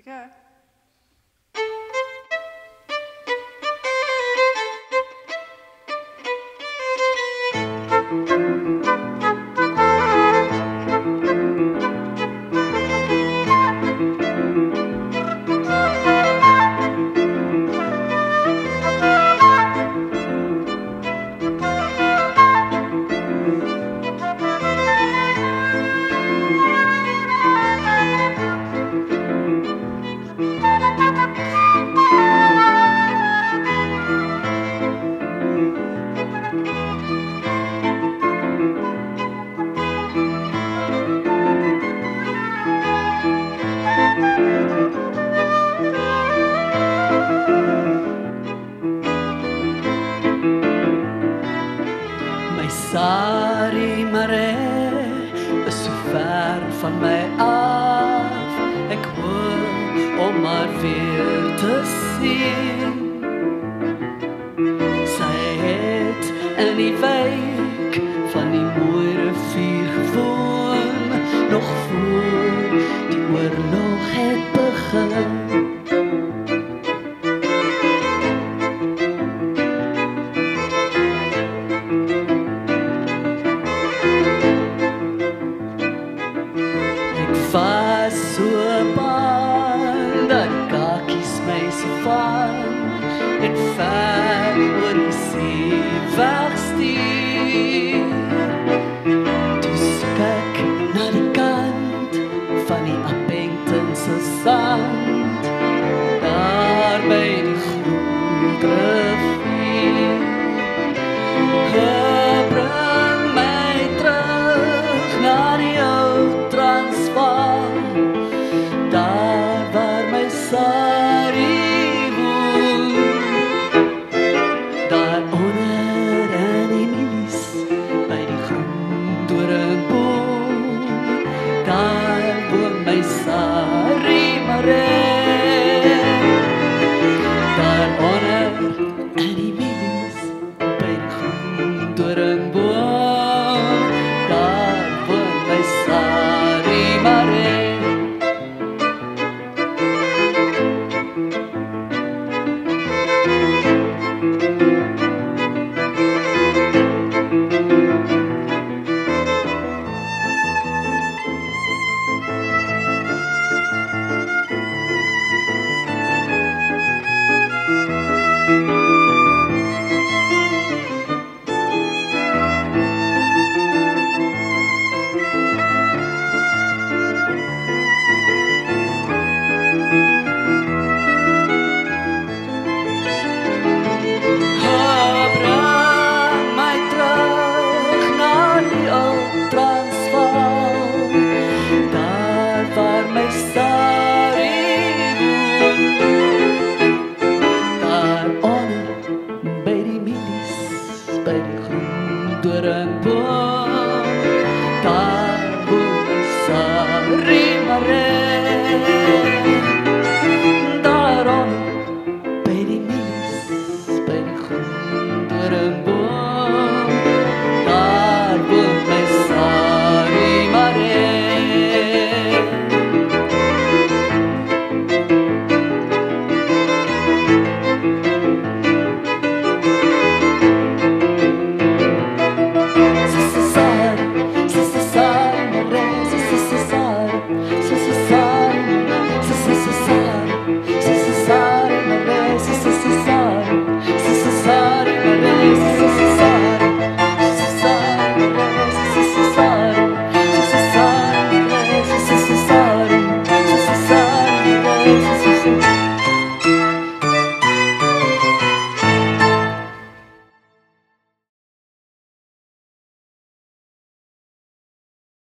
Okay. My sari mare is so ver van my af. Ek hoop om maar weer te sien. Sy het in die wijk van die mooi rivier gewoon, nog voor die oorlog het begin. Was so bang dat kakies my so van en ver oor die see wegstuur. Toe kyk na die kant van die Appingtonse sand, daar by die groot rivier. Bring my terug na die ou Transvaal, daar waar my sari woon. Daar onder in die milies, by die groen doringboom, daar woon my sari.